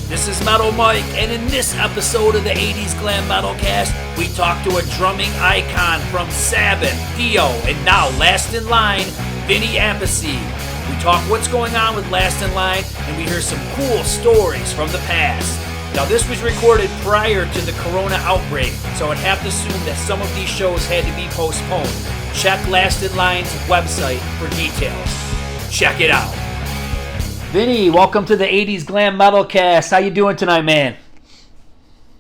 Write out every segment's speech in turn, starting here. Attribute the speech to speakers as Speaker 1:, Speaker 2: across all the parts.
Speaker 1: This is Metal Mike, and in this episode of the 80s Glam Metal Cast, we talk to a drumming icon from Sabbath, Dio, and now Last in Line, Vinny Appice. We talk what's going on with Last in Line, and we hear some cool stories from the past. Now, this was recorded prior to the corona outbreak, so I'd have to assume that some of these shows had to be postponed. Check Last in Line's website for details. Check it out. Vinny, welcome to the 80s Glam Metal Cast. How you doing tonight, man?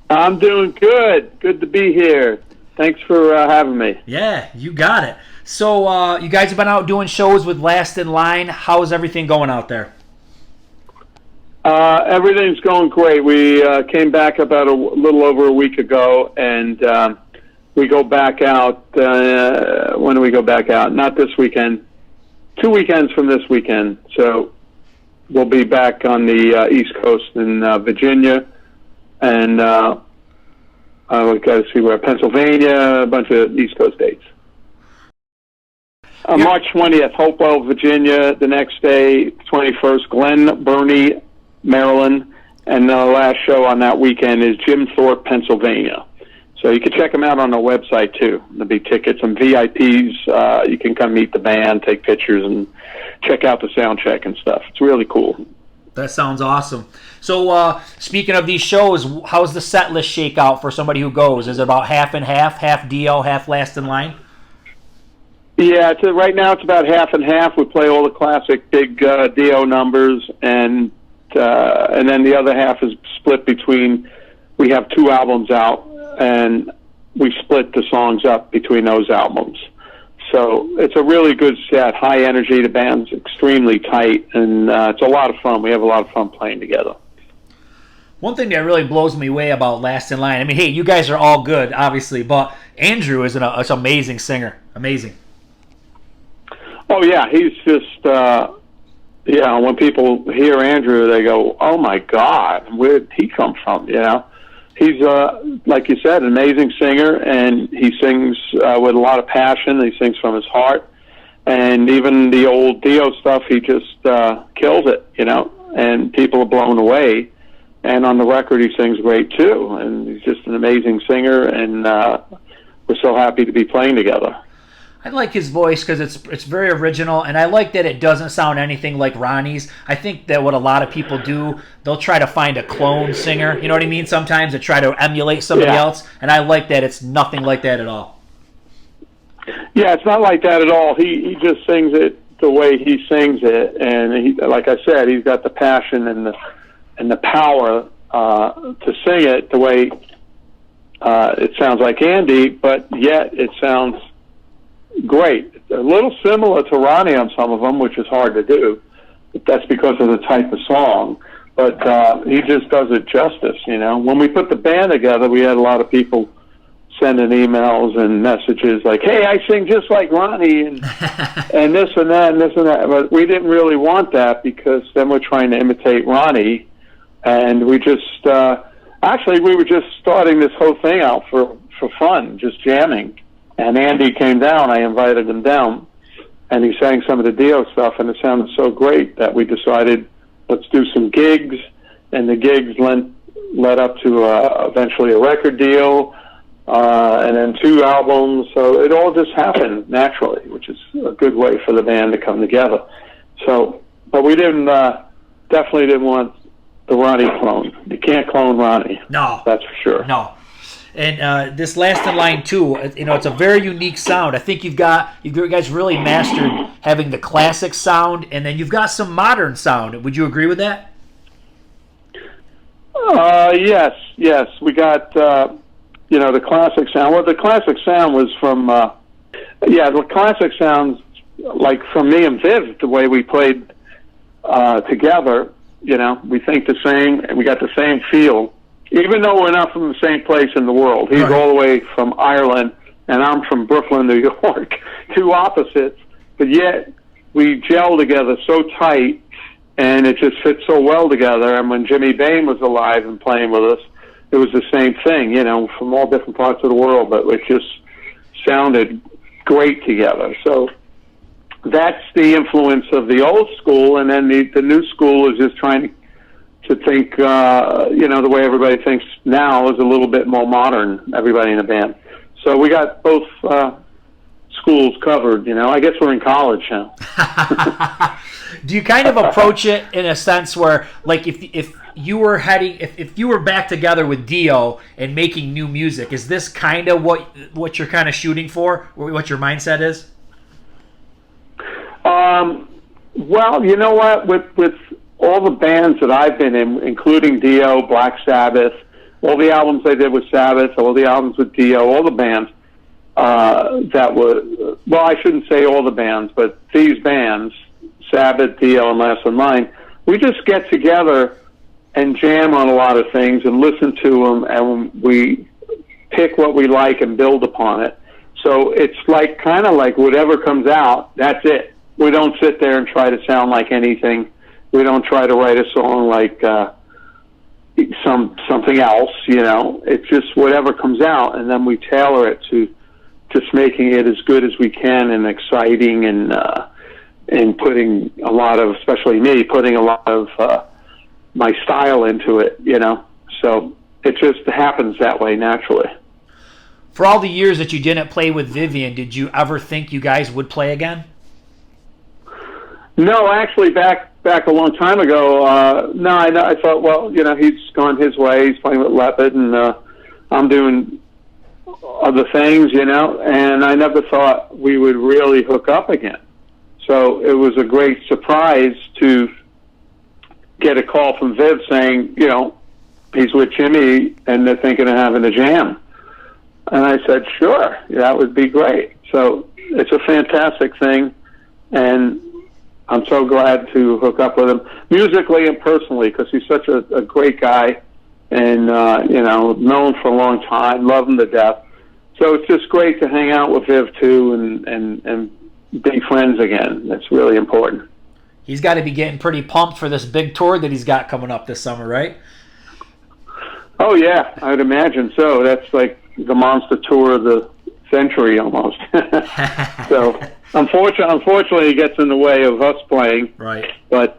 Speaker 2: I'm doing good. Good to be here. Thanks for having me.
Speaker 1: Yeah, you got it. So, you guys have been out doing shows with Last in Line. How's everything going out there?
Speaker 2: Everything's going great. We came back about a little over a week ago, and we go back out. When do we go back out? Not this weekend. 2 weekends from this weekend. So we'll be back on the East Coast in Virginia, and we've got to see where, Pennsylvania, a bunch of East Coast dates. March 20th, Hopewell, Virginia. The next day, 21st, Glen Burnie, Maryland. And the last show on that weekend is Jim Thorpe, Pennsylvania. So you can check them out on our website, too. There'll be tickets and VIPs. You can come meet the band, take pictures, and check out the sound check and stuff. It's really cool.
Speaker 1: That sounds awesome. So, speaking of these shows, how's the set list shake out for somebody who goes? Is it about half and half Dio, half Last in Line?
Speaker 2: Yeah, right now it's about half and half. We play all the classic big Dio numbers, and then the other half is split between, we have 2 albums out, and we split the songs up between those albums. So it's a really good set, high energy. The band's extremely tight, and it's a lot of fun. We have a lot of fun playing together.
Speaker 1: One thing that really blows me away about Last in Line, I mean, hey, you guys are all good, obviously, but Andrew is an amazing singer. Amazing.
Speaker 2: Oh, yeah, he's just, when people hear Andrew, they go, oh, my God, where did he come from, you know? He's, like you said, an amazing singer, and he sings with a lot of passion. He sings from his heart. And even the old Dio stuff, he just kills it, you know, and people are blown away. And on the record, he sings great, too. And he's just an amazing singer, and we're so happy to be playing together.
Speaker 1: I like his voice because it's very original, and I like that it doesn't sound anything like Ronnie's. I think that what a lot of people do, they'll try to find a clone singer, you know what I mean, sometimes, to try to emulate somebody else, and I like that it's nothing like that at all.
Speaker 2: Yeah, it's not like that at all. He just sings it the way he sings it, and he, like I said, he's got the passion and the power to sing it the way it sounds like Andy, but yet it sounds great. A little similar to Ronnie on some of them, which is hard to do, but that's because of the type of song. But he just does it justice, you know. When we put the band together, we had a lot of people sending emails and messages like, hey, I sing just like Ronnie, and and this and that and this and that. But we didn't really want that, because then we're trying to imitate Ronnie, and we just actually we were just starting this whole thing out for fun, just jamming. And Andy came down. I invited him down, and he sang some of the Dio stuff, and it sounded so great that we decided, let's do some gigs. And the gigs led up to eventually a record deal, and then 2 albums. So it all just happened naturally, which is a good way for the band to come together. So, but we definitely didn't want the Ronnie clone. You can't clone Ronnie.
Speaker 1: No.
Speaker 2: That's for sure.
Speaker 1: No. And this Last in Line 2, you know, it's a very unique sound. I think you guys really mastered having the classic sound, and then you've got some modern sound. Would you agree with that?
Speaker 2: Yes. We got, the classic sound. Well, the classic sound was from, the classic sounds, like from me and Viv, the way we played together, you know, we think the same, and we got the same feel. Even though we're not from the same place in the world. He's all the way from Ireland, and I'm from Brooklyn, New York. 2 opposites, but yet we gel together so tight, and it just fits so well together. And when Jimmy Bain was alive and playing with us, it was the same thing, you know, from all different parts of the world, but it just sounded great together. So that's the influence of the old school, and then the new school is just trying to think, the way everybody thinks now is a little bit more modern, everybody in the band. So we got both schools covered, I guess we're in college now.
Speaker 1: Do you kind of approach it in a sense where, like, if you were if you were back together with Dio and making new music, is this kind of what you're kind of shooting for, or what your mindset is?
Speaker 2: Well, you know what, with all the bands that I've been in, including Dio, Black Sabbath, all the albums I did with Sabbath, all the albums with Dio, all the bands that were, well, I shouldn't say all the bands, but these bands, Sabbath, Dio, and Last in Line, we just get together and jam on a lot of things and listen to them, and we pick what we like and build upon it. So it's like kind of like whatever comes out, that's it. We don't sit there and try to sound like anything. We don't try to write a song like something else, It's just whatever comes out, and then we tailor it to just making it as good as we can and exciting, and putting a lot of, especially me, putting a lot of my style into it, So it just happens that way naturally.
Speaker 1: For all the years that you didn't play with Vivian, did you ever think you guys would play again?
Speaker 2: No, actually, back a long time ago, I thought, well, he's gone his way. He's playing with Leopard, and I'm doing other things, and I never thought we would really hook up again. So it was a great surprise to get a call from Viv saying, he's with Jimmy, and they're thinking of having a jam. And I said, sure, that would be great. So it's a fantastic thing, and I'm so glad to hook up with him musically and personally, because he's such a great guy, and known for a long time, love him to death. So it's just great to hang out with Viv too, and be friends again. That's really important.
Speaker 1: He's got to be getting pretty pumped for this big tour that he's got coming up this summer, right?
Speaker 2: Oh yeah, I'd imagine so. That's like the monster tour of the century almost. So unfortunately, it gets in the way of us playing.
Speaker 1: Right.
Speaker 2: But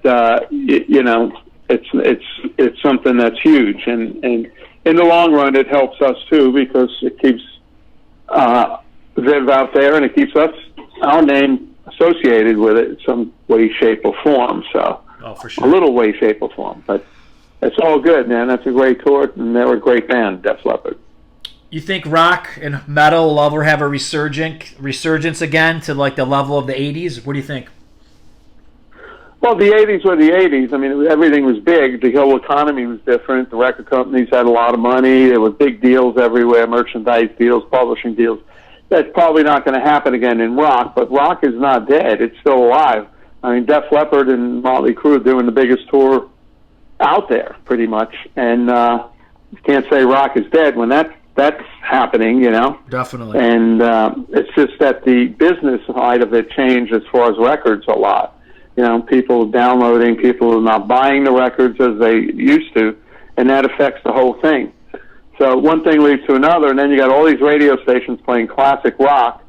Speaker 2: it's something that's huge, and in the long run, it helps us too, because it keeps Viv out there, and it keeps our name associated with it in some way, shape, or form. So,
Speaker 1: for sure.
Speaker 2: A little way, shape, or form, but it's all good, man. That's a great tour, and they're a great band, Def Leppard.
Speaker 1: You think rock and metal will ever have a resurgence again to like the level of the 80s? What do you think?
Speaker 2: Well, the 80s were the 80s. I mean, everything was big. The whole economy was different. The record companies had a lot of money. There were big deals everywhere, merchandise deals, publishing deals. That's probably not going to happen again in rock, but rock is not dead. It's still alive. I mean, Def Leppard and Motley Crue are doing the biggest tour out there, pretty much. And you can't say rock is dead when that's happening,
Speaker 1: Definitely.
Speaker 2: And it's just that the business side of it changed as far as records a lot. People downloading, people are not buying the records as they used to, and that affects the whole thing. So one thing leads to another, and then you got all these radio stations playing classic rock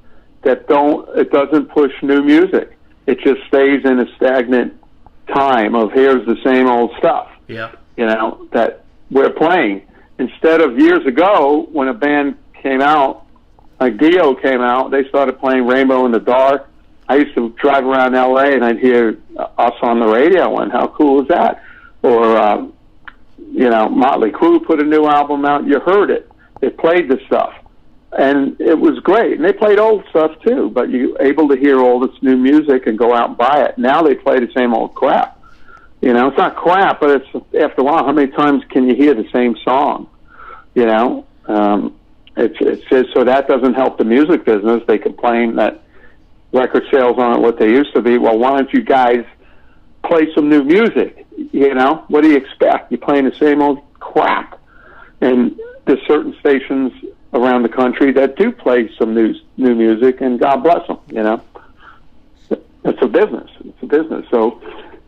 Speaker 2: it doesn't push new music. It just stays in a stagnant time of here's the same old stuff.
Speaker 1: Yeah.
Speaker 2: That we're playing. Instead of years ago, when a band came out, like Dio came out, they started playing Rainbow in the Dark. I used to drive around L.A. and I'd hear us on the radio, and how cool is that? Or, Motley Crue put a new album out. You heard it. They played the stuff. And it was great. And they played old stuff too, but you're able to hear all this new music and go out and buy it. Now they play the same old crap. It's not crap, but it's after a while, how many times can you hear the same song? It's just, so that doesn't help the music business. They complain that record sales aren't what they used to be. Well, why don't you guys play some new music? What do you expect? You're playing the same old crap. And there's certain stations around the country that do play some new music, and God bless them. It's a business. It's a business. So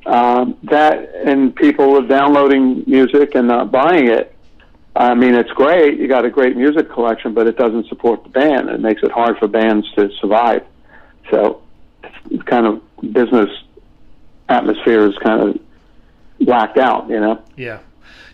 Speaker 2: that, and people are downloading music and not buying it. I mean, it's great. You got a great music collection, but it doesn't support the band. It makes it hard for bands to survive. So it's kind of business atmosphere is kind of, blacked out, you know.
Speaker 1: Yeah.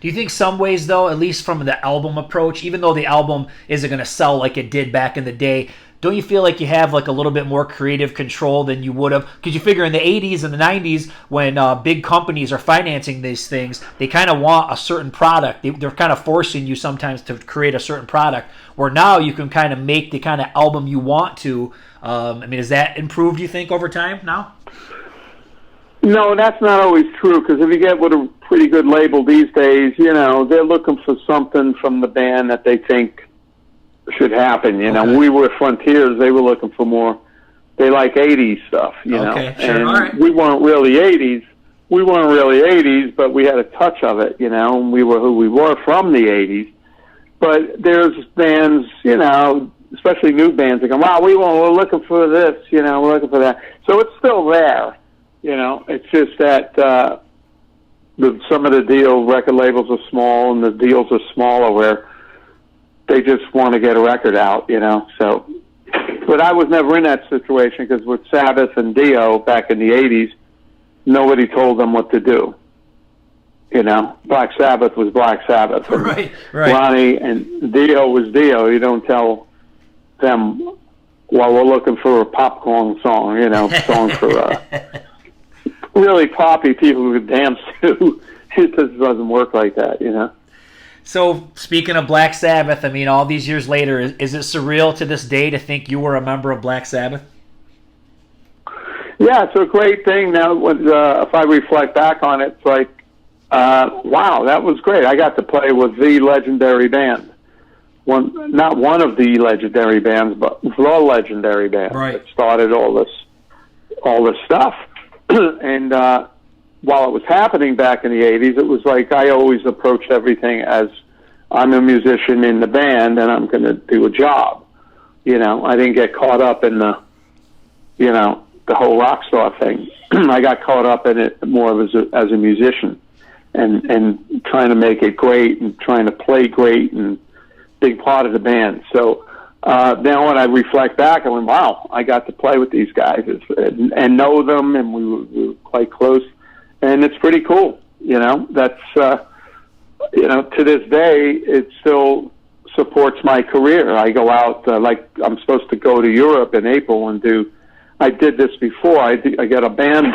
Speaker 1: Do you think some ways, though, at least from the album approach, even though the album isn't going to sell like it did back in the day, don't you feel like you have like a little bit more creative control than you would have? Because you figure in the 80s and the 90s, when big companies are financing these things, they kind of want a certain product. They're kind of forcing you sometimes to create a certain product, where now you can kind of make the kind of album you want to. I mean, has that improved, you think, over time now?
Speaker 2: No, that's not always true, because if you get with a pretty good label these days, you know, they're looking for something from the band that they think should happen. You know, we were Frontiers, they were looking for more, they like 80s stuff, you know.
Speaker 1: Sure.
Speaker 2: And
Speaker 1: All right.
Speaker 2: we weren't really 80s. We weren't really 80s, but we had a touch of it, you know, and we were who we were from the 80s. But there's bands, you know, especially new bands, that go, wow, we're looking for this, you know, we're looking for that. So it's still there. You know, it's just that some of the record labels are small, and the deals are smaller where they just want to get a record out, you know. So, but I was never in that situation, because with Sabbath and Dio back in the 80s, nobody told them what to do. You know, Black Sabbath was Black Sabbath.
Speaker 1: Right.
Speaker 2: Ronnie and Dio was Dio. You don't tell them, well, we're looking for a popcorn song, you know, song for really poppy people who dance to. It just doesn't work like that, you know.
Speaker 1: So, speaking of Black Sabbath, I mean, all these years later, is it surreal to this day to think you were a member of Black Sabbath?
Speaker 2: Yeah, it's a great thing now. If I reflect back on it, it's like, wow, that was great. I got to play with the legendary band. Not one of the legendary bands, but the legendary band that started all this stuff. And while it was happening back in the 80s, it was like I always approached everything as I'm a musician in the band and I'm going to do a job. You know, I didn't get caught up in the whole rock star thing. I got caught up in it more as a musician and trying to make it great and trying to play great and big part of the band. So now when I reflect back, I went, wow, I got to play with these guys and know them, and we were quite close, and it's pretty cool. You know, that's, you know, to this day, it still supports my career. I go out, like I'm supposed to go to Europe in April and I did this before. I get a band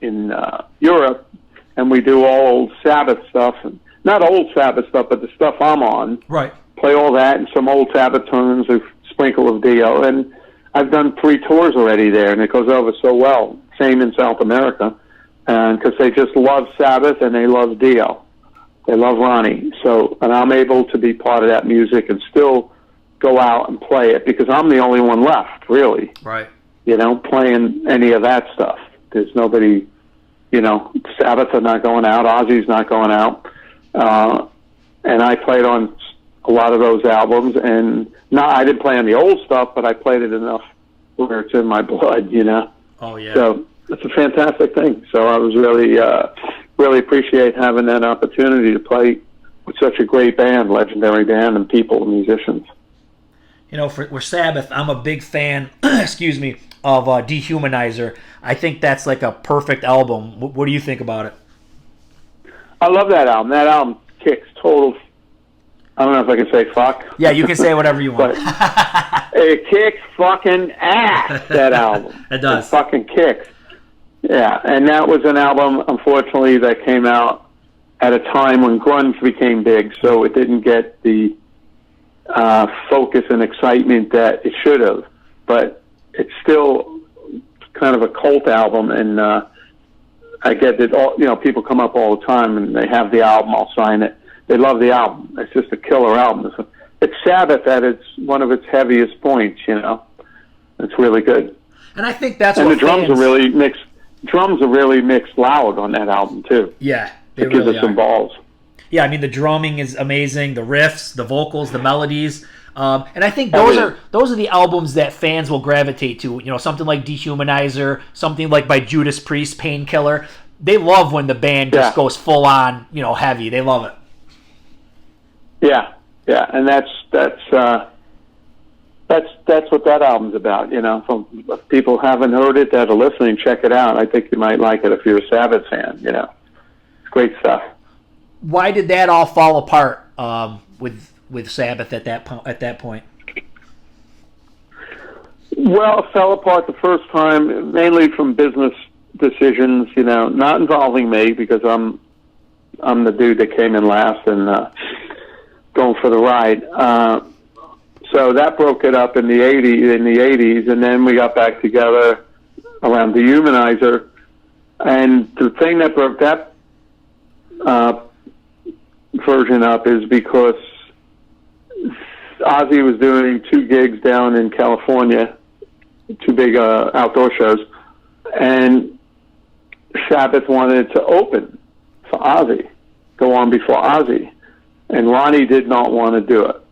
Speaker 2: in Europe, and we do all old Sabbath stuff, and not old Sabbath stuff, but the stuff I'm on.
Speaker 1: Right.
Speaker 2: Play all that and some old Sabbath tunes, a sprinkle of Dio, and I've done 3 tours already there, and it goes over so well. Same in South America, and because they just love Sabbath and they love Dio, they love Ronnie. So, and I'm able to be part of that music and still go out and play it, because I'm the only one left, really.
Speaker 1: Right.
Speaker 2: You know, playing any of that stuff. There's nobody. You know, Sabbath are not going out. Ozzy's not going out, and I played on a lot of those albums, and I didn't play on the old stuff, but I played it enough where it's in my blood, you know.
Speaker 1: Oh yeah.
Speaker 2: So it's a fantastic thing. So I was really appreciate having that opportunity to play with such a great band, legendary band, and people and musicians.
Speaker 1: You know, for Sabbath, I'm a big fan, excuse me, of Dehumanizer. I think that's like a perfect album. What do you think about it?
Speaker 2: I love that album. That album kicks total. I don't know if I can say fuck.
Speaker 1: Yeah, you can say whatever you want.
Speaker 2: It kicks fucking ass, that album.
Speaker 1: It does.
Speaker 2: It fucking kicks. Yeah, and that was an album, unfortunately, that came out at a time when grunge became big, so it didn't get the focus and excitement that it should have. But it's still kind of a cult album, and I get that all, you know, people come up all the time and they have the album, I'll sign it. They love the album. It's just a killer album. It's Sabbath at one of its heaviest points, you know. It's really good.
Speaker 1: And I think that's
Speaker 2: and
Speaker 1: what
Speaker 2: the drums
Speaker 1: fans...
Speaker 2: are really mixed. Drums are really mixed loud on that album too.
Speaker 1: Yeah,
Speaker 2: it gives us some balls.
Speaker 1: Yeah, I mean the drumming is amazing, the riffs, the vocals, the melodies, and I think those are the albums that fans will gravitate to. You know, something like Dehumanizer, something like by Judas Priest, Painkiller. They love when the band just goes full on, you know, heavy. They love it.
Speaker 2: Yeah, and that's what that album's about. You know, if people haven't heard it that are listening, check it out. I think you might like it if you're a Sabbath fan. You know, It's great stuff.
Speaker 1: Why did that all fall apart with Sabbath at that point?
Speaker 2: Well, it fell apart the first time, mainly from business decisions, not involving me, because I'm the dude that came in last and going for the ride. So that broke it up in the 80s, and then we got back together around Dehumanizer. And the thing that broke that version up is because Ozzy was doing 2 gigs down in California, 2 big outdoor shows, and Sabbath wanted to open for Ozzy, go on before Ozzy, and Ronnie did not want to do it.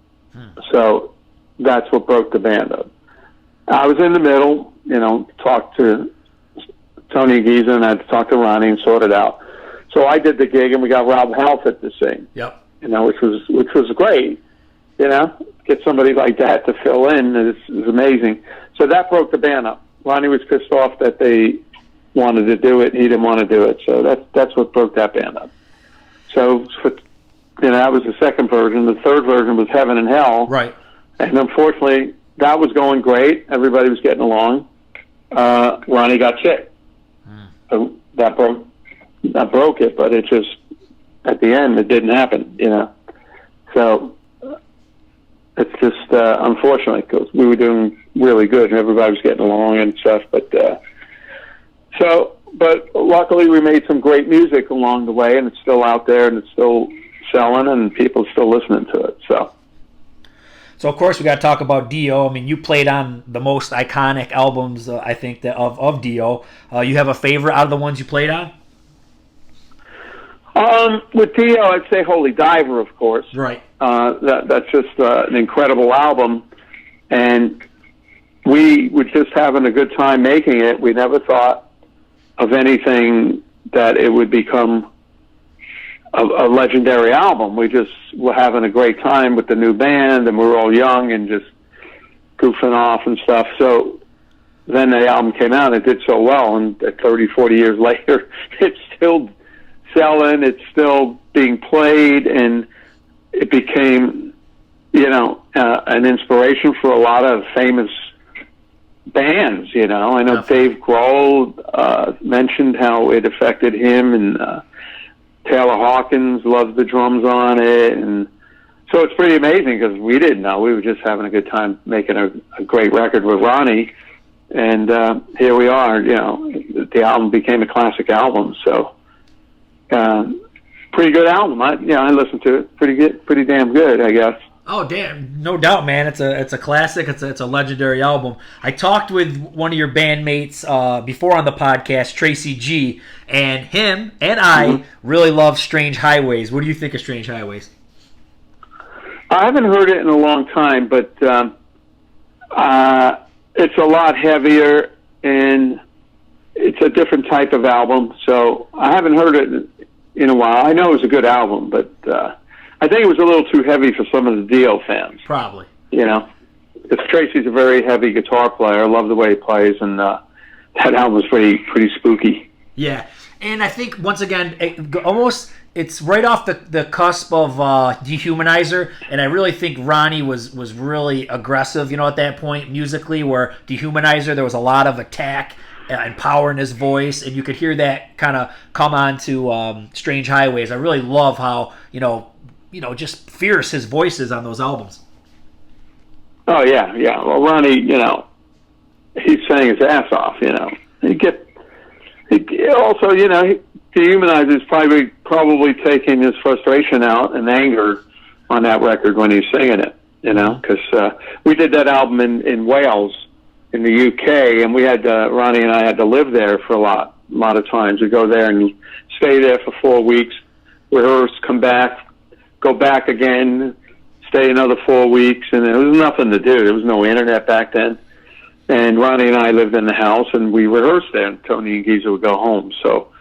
Speaker 2: So that's what broke the band up. I was in the middle, talked to Tony Giza, and I had to talk to Ronnie and sort it out. So I did the gig, and we got Rob Halford to sing.
Speaker 1: Yep.
Speaker 2: Which was great. Get somebody like that to fill in is amazing. So that broke the band up. Ronnie was pissed off that they wanted to do it. He didn't want to do it. So that's what broke that band up. So that was the second version. The third version was Heaven and Hell.
Speaker 1: Right.
Speaker 2: And unfortunately, that was going great. Everybody was getting along. Ronnie got sick. So that broke it, but it just, at the end, it didn't happen, So it's just unfortunate, because we were doing really good and everybody was getting along and stuff. But luckily we made some great music along the way, and it's still out there and it's still selling and people are still listening to it.
Speaker 1: So of course we got to talk about Dio. I mean, you played on the most iconic albums, I think, of Dio. You have a favorite out of the ones you played on?
Speaker 2: With Dio, I'd say Holy Diver, of course.
Speaker 1: Right.
Speaker 2: That's just an incredible album, and we were just having a good time making it. We never thought of anything that it would become a legendary album. We just were having a great time with the new band, and we were all young and just goofing off and stuff. So then the album came out, and it did so well, and 30, 40 years later, it's still selling, it's still being played, and it became, an inspiration for a lot of famous bands. I know Dave Grohl mentioned how it affected him, and Taylor Hawkins loves the drums on it, and so it's pretty amazing, because we didn't know. We were just having a good time making a great record with Ronnie, and here we are. The album became a classic album, so pretty good album. I listened to it. Pretty good, pretty damn good, I guess.
Speaker 1: Oh, damn, no doubt, man. It's a classic. It's a legendary album. I talked with one of your bandmates before on the podcast, Tracy G, and him and I really love Strange Highways. What do you think of Strange Highways?
Speaker 2: I haven't heard it in a long time, but it's a lot heavier, and it's a different type of album, so I haven't heard it in a while. I know it was a good album, but I think it was a little too heavy for some of the Dio fans.
Speaker 1: Probably.
Speaker 2: Because Tracy's a very heavy guitar player. I love the way he plays, and that album was pretty spooky.
Speaker 1: Yeah, and I think, once again, it's right off the cusp of Dehumanizer, and I really think Ronnie was really aggressive, at that point musically, where Dehumanizer, there was a lot of attack and power in his voice, and you could hear that kind of come on to Strange Highways. I really love how, just fierce his voice is on those albums.
Speaker 2: Oh, yeah. Well, Ronnie, he sang his ass off, Dehumanizer is probably taking his frustration out and anger on that record when he's singing it, because we did that album in Wales, in the UK, and we had Ronnie and I had to live there for a lot of times. We go there and stay there for 4 weeks, rehearse, come back, go back again, stay another 4 weeks, and there was nothing to do. There was no internet back then. And Ronnie and I lived in the house, and we rehearsed there, and Tony and Giza would go home. So,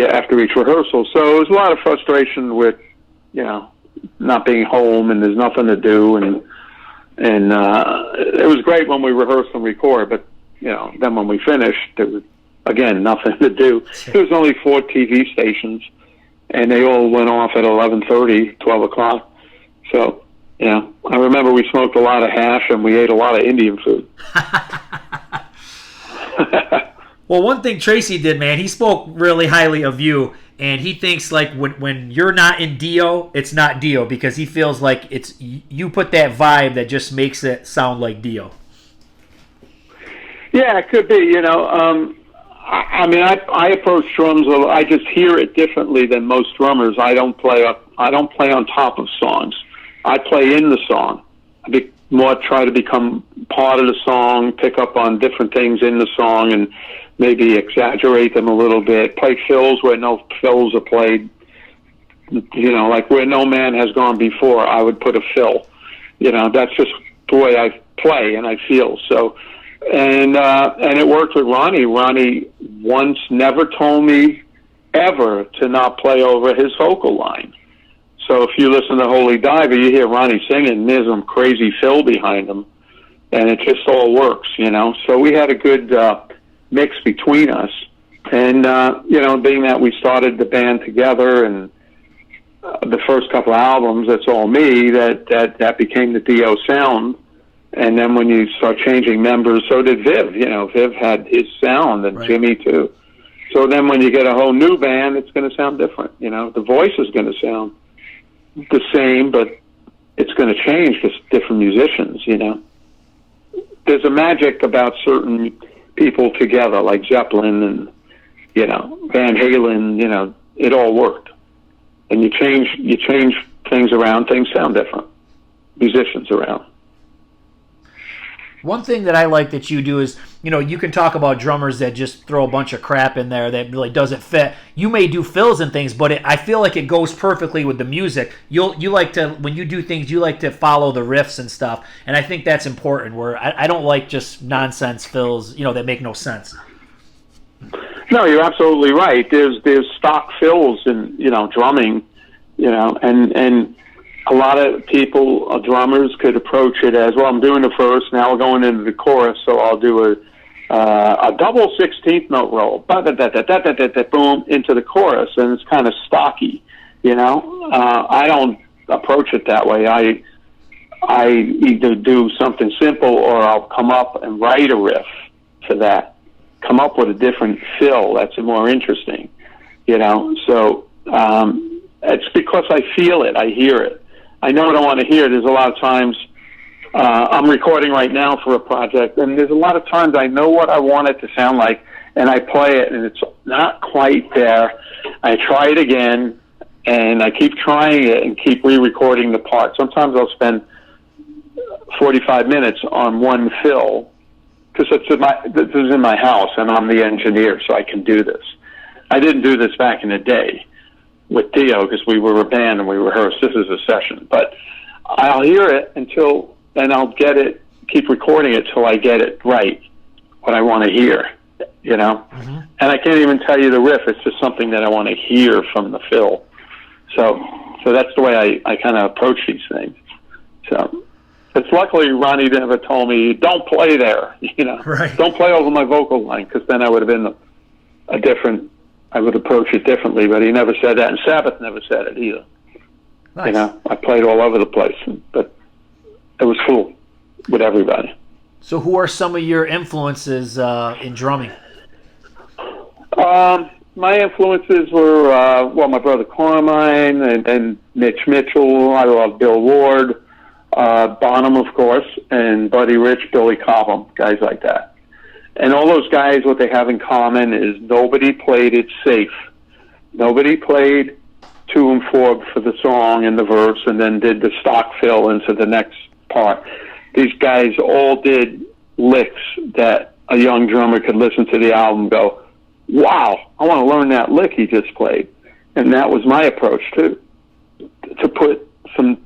Speaker 2: after each rehearsal. So it was a lot of frustration with, not being home, and there's nothing to do, and it was great when we rehearsed and record, but, then when we finished, there was, again, nothing to do. There was only 4 TV stations, and they all went off at 11:30, 12 o'clock. So, I remember we smoked a lot of hash and we ate a lot of Indian food.
Speaker 1: Well, one thing Tracy did, man, he spoke really highly of you, and he thinks like when you're not in Dio, it's not Dio, because he feels like it's you put that vibe that just makes it sound like Dio.
Speaker 2: Yeah, it could be. I approach drums. I just hear it differently than most drummers. I don't play on top of songs. I play in the song. More try to become part of the song, pick up on different things in the song, and maybe exaggerate them a little bit. Play fills where no fills are played. Like where no man has gone before, I would put a fill. That's just the way I play and I feel. So, and it worked with Ronnie. Ronnie once never told me ever to not play over his vocal line. So if you listen to Holy Diver, you hear Ronnie singing, there's some crazy fill behind him, and it just all works, So we had a good mix between us. And, being that we started the band together and the first couple of albums, that's all me, that became the Dio sound. And then when you start changing members, so did Viv. Viv had his sound, and right. Jimmy too. So then when you get a whole new band, it's going to sound different. The voice is going to sound the same, but it's going to change because different musicians, There's a magic about certain people together, like Zeppelin and, Van Halen, it all worked. And you change things around, things sound different. Musicians around.
Speaker 1: One thing that I like that you do is, you can talk about drummers that just throw a bunch of crap in there that really doesn't fit. You may do fills and things, but I feel like it goes perfectly with the music. You like to, when you do things, you like to follow the riffs and stuff, and I think that's important, where I don't like just nonsense fills, that make no sense.
Speaker 2: No, you're absolutely right. There's stock fills in, drumming, and a lot of people, drummers, could approach it as, well, I'm doing the first, now we're going into the chorus, so I'll do a double 16th note roll, boom, into the chorus, and it's kind of stocky, I don't approach it that way. I either do something simple, or I'll come up and write a riff for that, come up with a different fill that's more interesting, so it's because I feel it, I hear it. I know I don't want to hear it. There's a lot of times I'm recording right now for a project, and there's a lot of times I know what I want it to sound like, and I play it, and it's not quite there. I try it again, and I keep trying it and keep re-recording the part. Sometimes I'll spend 45 minutes on one fill, because this is in my house, and I'm the engineer, so I can do this. I didn't do this back in the day with Dio, because we were a band and we rehearsed. This is a session, but I'll hear it and I'll get it, keep recording it till I get it right, what I want to hear, Mm-hmm. And I can't even tell you the riff. It's just something that I want to hear from the fill. So that's the way I kind of approach these things. So it's luckily Ronnie never told me, don't play there,
Speaker 1: right.
Speaker 2: Don't play over my vocal line, because then I would have been I would approach it differently, but he never said that, and Sabbath never said it either.
Speaker 1: Nice.
Speaker 2: I played all over the place, but it was cool with everybody.
Speaker 1: So who are some of your influences in drumming?
Speaker 2: My influences were, my brother Carmine and Mitch Mitchell. I love Bill Ward, Bonham, of course, and Buddy Rich, Billy Cobham, guys like that. And all those guys, what they have in common is nobody played it safe. Nobody played 2 and 4 for the song and the verse and then did the stock fill into the next part. These guys all did licks that a young drummer could listen to the album and go, wow, I want to learn that lick he just played. And that was my approach, too, to put some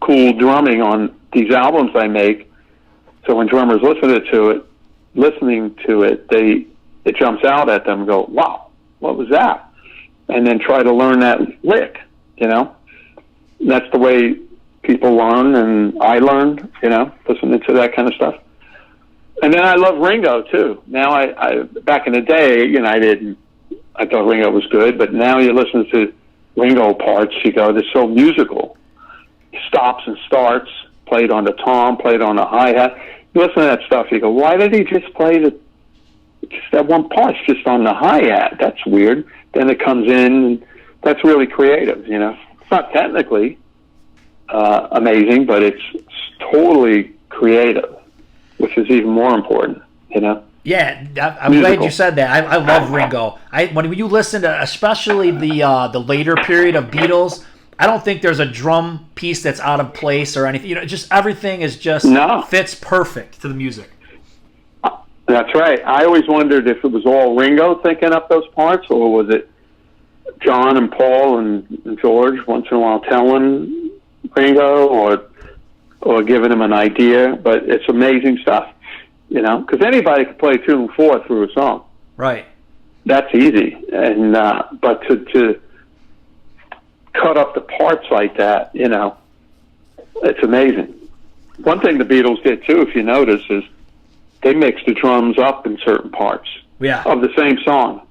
Speaker 2: cool drumming on these albums I make. So when drummers listening to it, it jumps out at them and go, wow, what was that? And then try to learn that lick, And that's the way people learn, and I learned, listening to that kind of stuff. And then I love Ringo, too. Now, I back in the day, I thought Ringo was good, but now you listen to Ringo parts, you go, they're so musical. Stops and starts, played on the tom, played on the hi-hat. You listen to that stuff, you go, why did he just play just that one part just on the hi-hat? That's weird. Then it comes in, and that's really creative, you know. It's not technically amazing, but it's totally creative, which is even more important, you know.
Speaker 3: Yeah, I'm glad you said that. I love Ringo. When you listen to, especially the later period of Beatles, I don't think there's a drum piece that's out of place or anything. You know, just everything is just fits perfect to the music.
Speaker 2: That's right. I always wondered if it was all Ringo thinking up those parts, or was it John and Paul and George once in a while telling Ringo or giving him an idea. But it's amazing stuff, you know, because anybody can play 2 and 4 through a song.
Speaker 3: Right.
Speaker 2: That's easy, and but to cut up the parts like that, you know, it's amazing. One thing the Beatles did too, if you notice, is they mixed the drums up in certain parts of the same song.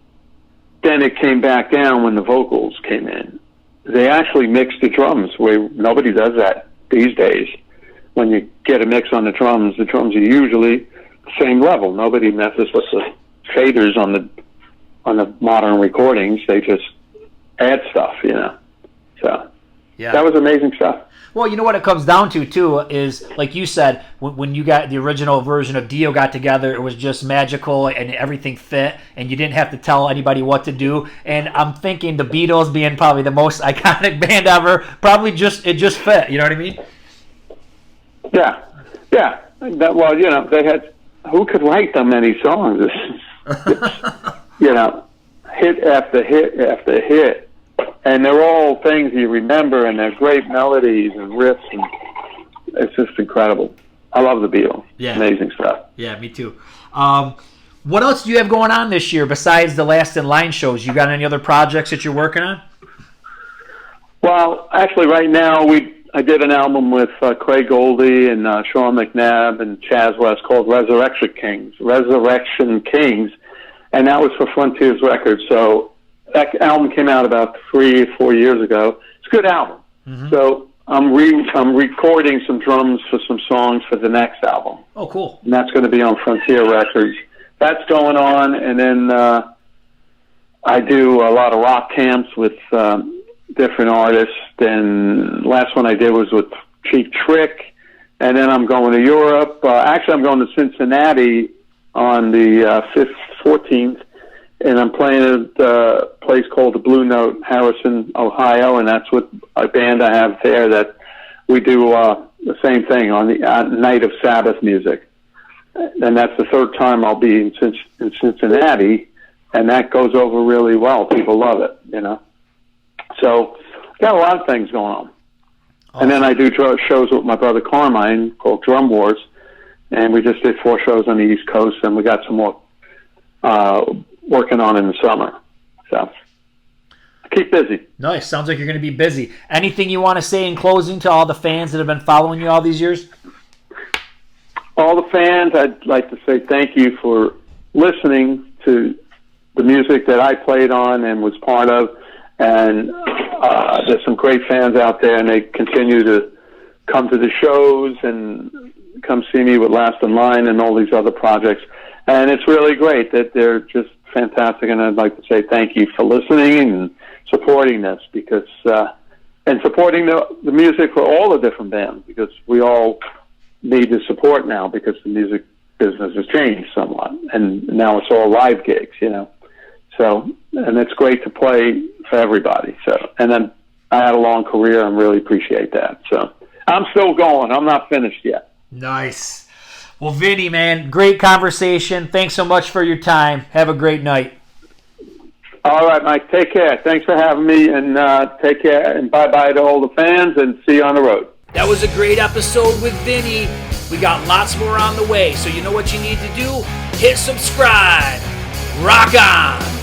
Speaker 2: Then it came back down when the vocals came in. They actually mixed the drums where nobody does that these days. When you get a mix on the drums are usually the same level. Nobody messes with the faders on the modern recordings. They just add stuff, you know. So that was amazing stuff.
Speaker 3: Well, you know what it comes down to, too, is, like you said, when you got the original version of Dio got together, it was just magical and everything fit, and you didn't have to tell anybody what to do. And I'm thinking the Beatles being probably the most iconic band ever, probably it just fit, you know what I mean?
Speaker 2: Yeah. Well, you know, they had, who could write that many songs? You know, hit after hit after hit. And they're all things you remember, and they're great melodies and riffs, and it's just incredible. I love the Beatles.
Speaker 3: Yeah.
Speaker 2: Amazing stuff.
Speaker 3: Yeah, me too. What else do you have going on this year besides the Last in Line shows? You got any other projects that you're working on?
Speaker 2: Well, actually, right now, I did an album with Craig Goldie and Sean McNabb and Chaz West called Resurrection Kings, and that was for Frontiers Records. So that album came out about 3 or 4 years ago. It's a good album. Mm-hmm. So I'm recording some drums for some songs for the next album.
Speaker 3: Oh, cool.
Speaker 2: And that's going to be on Frontier Records. That's going on, and then I do a lot of rock camps with different artists. And last one I did was with Cheap Trick, and then I'm going to Europe. Actually, I'm going to Cincinnati on the 14th. And I'm playing at a place called the Blue Note, Harrison, Ohio, and that's with a band I have there that we do the same thing on the night of Sabbath music. And that's the third time I'll be in Cincinnati, and that goes over really well. People love it, you know. So got a lot of things going on. Awesome. And then I do shows with my brother Carmine called Drum Wars, and we just did 4 shows on the East Coast, and we got some more working on in the summer. So keep busy.
Speaker 3: Nice. Sounds like you're going to be busy. Anything you want to say in closing to all the fans that have been following you all these years?
Speaker 2: All the fans, I'd like to say thank you for listening to the music that I played on and was part of. And there's some great fans out there, and they continue to come to the shows and come see me with Last in Line and all these other projects. And it's really great that they're just fantastic, and I'd like to say thank you for listening and supporting this, because and supporting the music for all the different bands, because we all need the support now, because the music business has changed somewhat, and now it's all live gigs, you know. So, and it's great to play for everybody. So, and then I had a long career, and really appreciate that. So, I'm still going. I'm not finished yet.
Speaker 3: Nice. Well, Vinny, man, great conversation. Thanks so much for your time. Have a great night.
Speaker 2: All right, Mike. Take care. Thanks for having me, and take care, and bye-bye to all the fans, and see you on the road.
Speaker 1: That was a great episode with Vinny. We got lots more on the way, so you know what you need to do? Hit subscribe. Rock on!